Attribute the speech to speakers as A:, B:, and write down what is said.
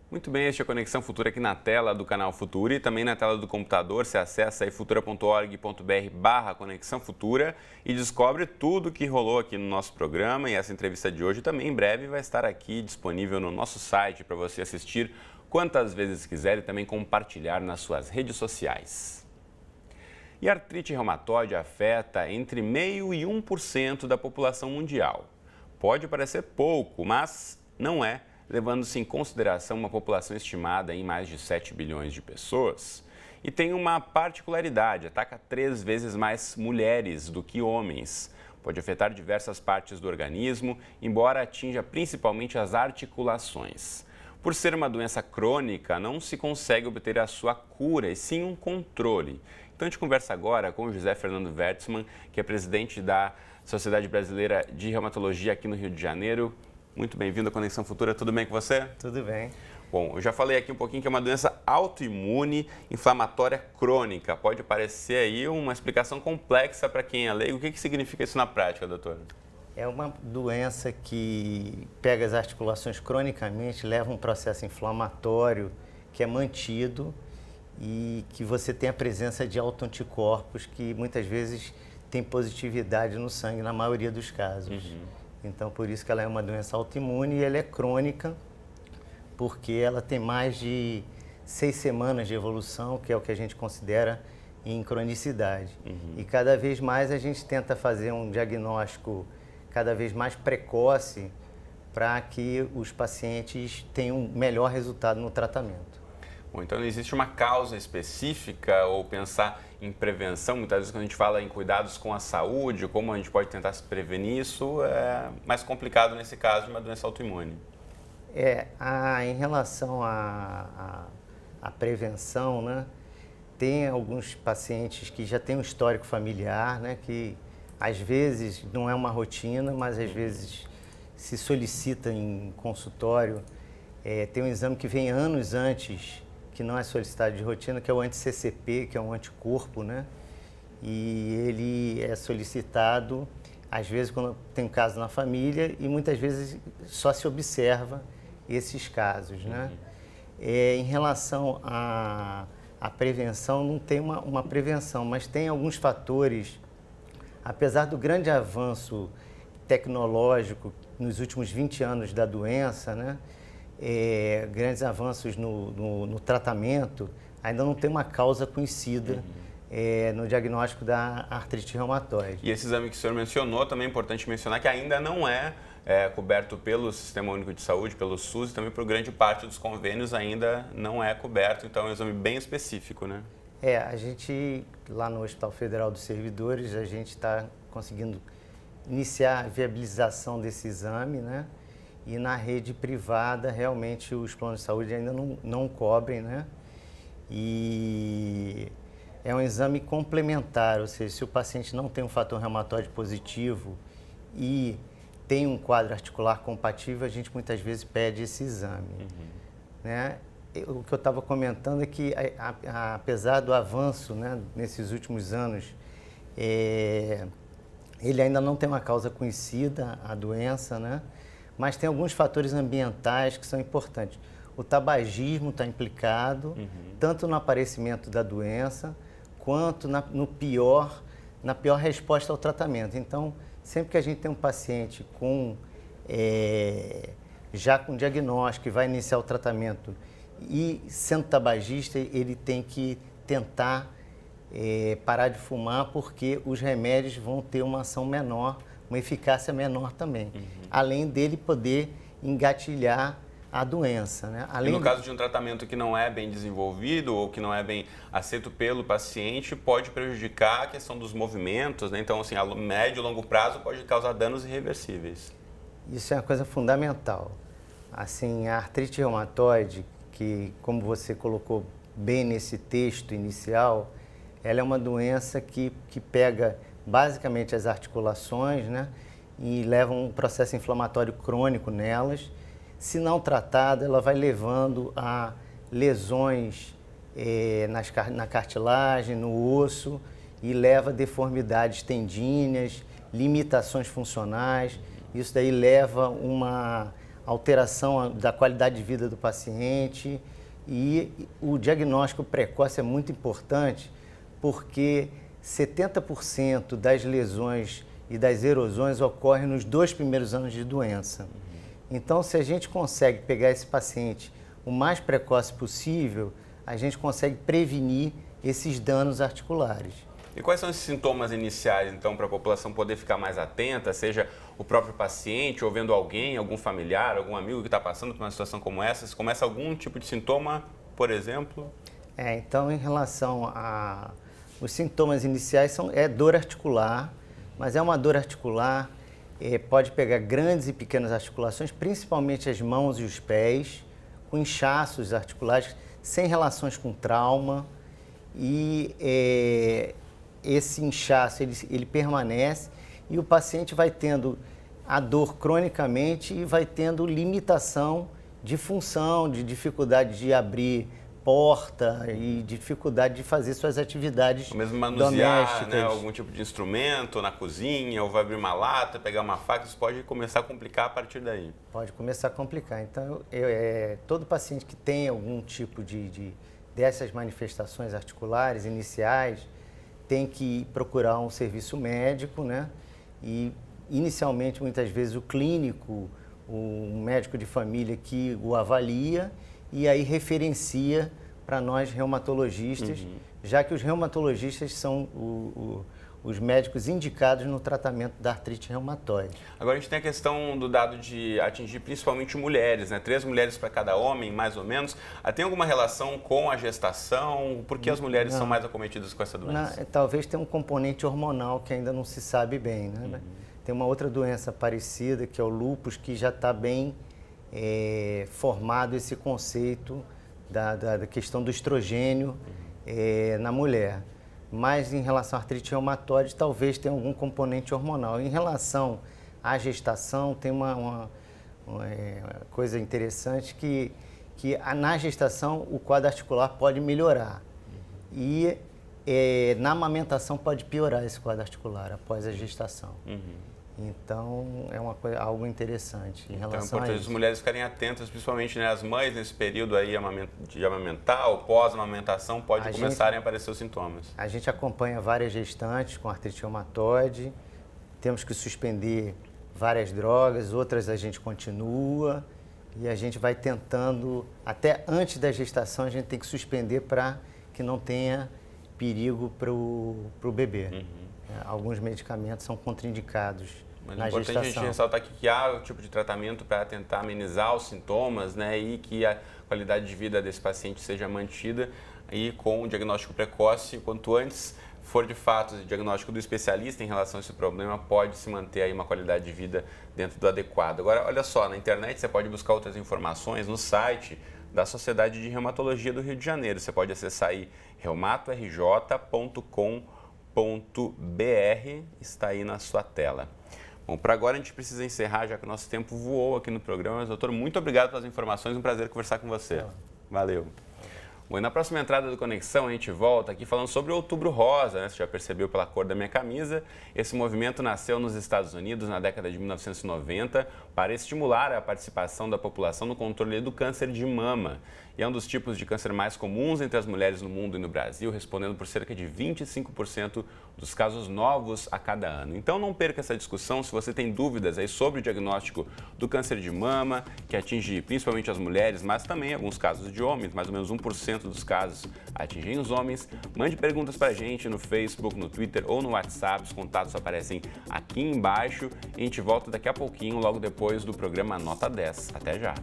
A: Muito bem, este é a Conexão Futura aqui na tela do canal Futura e também na tela do computador. Você acessa aí futura.org.br/Conexão Futura e descobre tudo que rolou aqui no nosso programa. E essa entrevista de hoje também em breve vai estar aqui disponível no nosso site para você assistir quantas vezes quiser e também compartilhar nas suas redes sociais. E a artrite reumatoide afeta entre 0,5% e 1% da população mundial. Pode parecer pouco, mas não é, levando-se em consideração uma população estimada em mais de 7 bilhões de pessoas. E tem uma particularidade, ataca 3 vezes mais mulheres do que homens. Pode afetar diversas partes do organismo, embora atinja principalmente as articulações. Por ser uma doença crônica, não se consegue obter a sua cura, e sim um controle. Então a gente conversa agora com o José Fernando Wertzmann, que é presidente da Sociedade Brasileira de Reumatologia aqui no Rio de Janeiro. Muito bem-vindo à Conexão Futura, tudo bem com você?
B: Tudo bem.
A: Bom, eu já falei aqui um pouquinho que é uma doença autoimune inflamatória crônica. Pode parecer aí uma explicação complexa para quem é leigo. O que significa isso na prática, doutor?
B: É uma doença que pega as articulações cronicamente, leva um processo inflamatório que é mantido e que você tem a presença de autoanticorpos que muitas vezes tem positividade no sangue, na maioria dos casos. Então, por isso que ela é uma doença autoimune e ela é crônica, porque ela tem mais de 6 semanas de evolução, que é o que a gente considera em cronicidade. E cada vez mais a gente tenta fazer um diagnóstico cada vez mais precoce para que os pacientes tenham um melhor resultado no tratamento.
A: Bom, então não existe uma causa específica ou pensar em prevenção? Muitas vezes quando a gente fala em cuidados com a saúde, como a gente pode tentar se prevenir, isso é mais complicado nesse caso de uma doença autoimune.
B: Em relação à prevenção, né, tem alguns pacientes que já têm um histórico familiar, né, que às vezes não é uma rotina, mas às vezes se solicita em consultório. Tem um exame que vem anos antes, que não é solicitado de rotina, que é o anti-CCP, que é um anticorpo, né? E ele é solicitado, às vezes, quando tem um caso na família e muitas vezes só se observa esses casos, né? Em relação à prevenção, não tem uma prevenção, mas tem alguns fatores, apesar do grande avanço tecnológico nos últimos 20 anos da doença, né? Grandes avanços no tratamento, ainda não tem uma causa conhecida no diagnóstico da artrite reumatoide.
A: E esse exame que o senhor mencionou, também é importante mencionar que ainda não é coberto pelo Sistema Único de Saúde, pelo SUS, e também por grande parte dos convênios ainda não é coberto, então é um exame bem específico, né?
B: A gente, lá no Hospital Federal dos Servidores, a gente está conseguindo iniciar a viabilização desse exame, né? E na rede privada, realmente, os planos de saúde ainda não cobrem, né? E é um exame complementar, ou seja, se o paciente não tem um fator reumatoide positivo e tem um quadro articular compatível, a gente muitas vezes pede esse exame, né? O que eu estava comentando é que, apesar do avanço, né, nesses últimos anos, ele ainda não tem uma causa conhecida, a doença, né? Mas tem alguns fatores ambientais que são importantes. O tabagismo está implicado, tanto no aparecimento da doença, quanto na pior resposta ao tratamento. Então, sempre que a gente tem um paciente já com diagnóstico e vai iniciar o tratamento, e sendo tabagista, ele tem que tentar parar de fumar, porque os remédios vão ter uma ação menor, uma eficácia menor também, além dele poder engatilhar a doença, né?
A: E no caso de um tratamento que não é bem desenvolvido ou que não é bem aceito pelo paciente, pode prejudicar a questão dos movimentos, né? Então, assim, a médio e longo prazo pode causar danos irreversíveis.
B: Isso é uma coisa fundamental. Assim, a artrite reumatoide, que, como você colocou bem nesse texto inicial, ela é uma doença que pega basicamente as articulações, né, e leva um processo inflamatório crônico nelas. Se não tratada, ela vai levando a lesões na cartilagem, no osso, e leva a deformidades tendíneas, limitações funcionais. Isso daí leva alteração da qualidade de vida do paciente. E o diagnóstico precoce é muito importante porque 70% das lesões e das erosões ocorrem nos 2 primeiros anos de doença. Então, se a gente consegue pegar esse paciente o mais precoce possível, a gente consegue prevenir esses danos articulares.
A: E quais são esses sintomas iniciais, então, para a população poder ficar mais atenta, seja o próprio paciente ou vendo alguém, algum familiar, algum amigo que está passando por uma situação como essa? Se começa algum tipo de sintoma, por exemplo?
B: Então, em relação os sintomas iniciais é dor articular, mas é uma dor articular, pode pegar grandes e pequenas articulações, principalmente as mãos e os pés, com inchaços articulares, sem relações com trauma, e esse inchaço ele permanece e o paciente vai tendo a dor cronicamente e vai tendo limitação de função, de dificuldade de abrir porta e dificuldade de fazer suas atividades domésticas.
A: Mesmo manusear, né, algum tipo de instrumento na cozinha, ou vai abrir uma lata, pegar uma faca, isso pode começar a complicar a partir daí.
B: Pode começar a complicar. Então, todo paciente que tem algum tipo dessas manifestações articulares iniciais tem que procurar um serviço médico, né? E inicialmente, muitas vezes, o clínico, o médico de família que o avalia e aí referencia para nós reumatologistas, já que os reumatologistas são os médicos indicados no tratamento da artrite reumatoide.
A: Agora a gente tem a questão do dado de atingir principalmente mulheres, né? 3 mulheres para cada homem, mais ou menos. Tem alguma relação com a gestação? Por que as mulheres são mais acometidas com essa doença?
B: Talvez tenha um componente hormonal que ainda não se sabe bem, né? Tem uma outra doença parecida, que é o lúpus, que já está bem formado esse conceito da questão do estrogênio na mulher. Mas em relação à artrite reumatoide, talvez tenha algum componente hormonal. Em relação à gestação, tem uma coisa interessante que na gestação o quadro articular pode melhorar e na amamentação pode piorar esse quadro articular após a gestação. Então, é algo interessante em relação a isso.
A: Então, é importante as mulheres ficarem atentas, principalmente, né, as mães, nesse período aí de amamentar ou pós-amamentação, começarem a aparecer os sintomas.
B: A gente acompanha várias gestantes com artrite reumatoide, temos que suspender várias drogas, outras a gente continua e a gente vai tentando, até antes da gestação, a gente tem que suspender para que não tenha perigo para o bebê. Alguns medicamentos são contraindicados
A: Mas
B: na
A: é importante
B: gestação.
A: a gente ressaltar aqui que há um tipo de tratamento para tentar amenizar os sintomas, né, e que a qualidade de vida desse paciente seja mantida e com o diagnóstico precoce, quanto antes for de fato o diagnóstico do especialista em relação a esse problema, pode se manter aí uma qualidade de vida dentro do adequado. Agora, olha só, na internet você pode buscar outras informações no site da Sociedade de Reumatologia do Rio de Janeiro. Você pode acessar aí reumatorj.com.br, está aí na sua tela. Bom, para agora a gente precisa encerrar, já que o nosso tempo voou aqui no programa. Mas, doutor, muito obrigado pelas informações, um prazer conversar com você. Valeu. Bom, e na próxima entrada do Conexão a gente volta aqui falando sobre o Outubro Rosa, né? Você já percebeu pela cor da minha camisa. Esse movimento nasceu nos Estados Unidos na década de 1990 para estimular a participação da população no controle do câncer de mama. E é um dos tipos de câncer mais comuns entre as mulheres no mundo e no Brasil, respondendo por cerca de 25% dos casos novos a cada ano. Então não perca essa discussão. Se você tem dúvidas aí sobre o diagnóstico do câncer de mama, que atinge principalmente as mulheres, mas também alguns casos de homens, mais ou menos 1% dos casos atingem os homens, mande perguntas para a gente no Facebook, no Twitter ou no WhatsApp. Os contatos aparecem aqui embaixo e a gente volta daqui a pouquinho, logo depois do programa Nota 10. Até já!